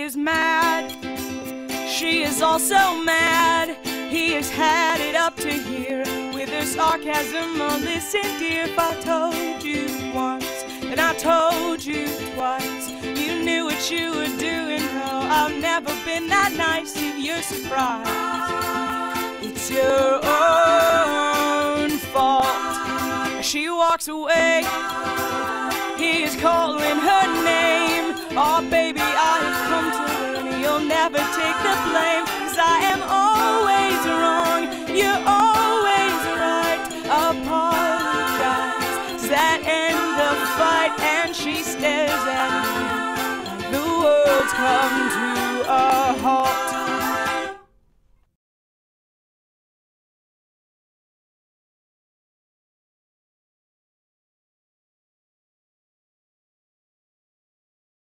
is mad. She is also mad. He has had it up to here with her sarcasm. Oh, listen, dear, if I told you once, and I told you twice, you knew what you were doing. No, I've never been that nice. If you're surprised, it's your own fault. She walks away. He is calling her name. Oh, baby, I have come to learn you'll never take the blame. 'Cause I am always wrong, you're always right. Apologize. Does that end the fight? And she stares at me like the world's come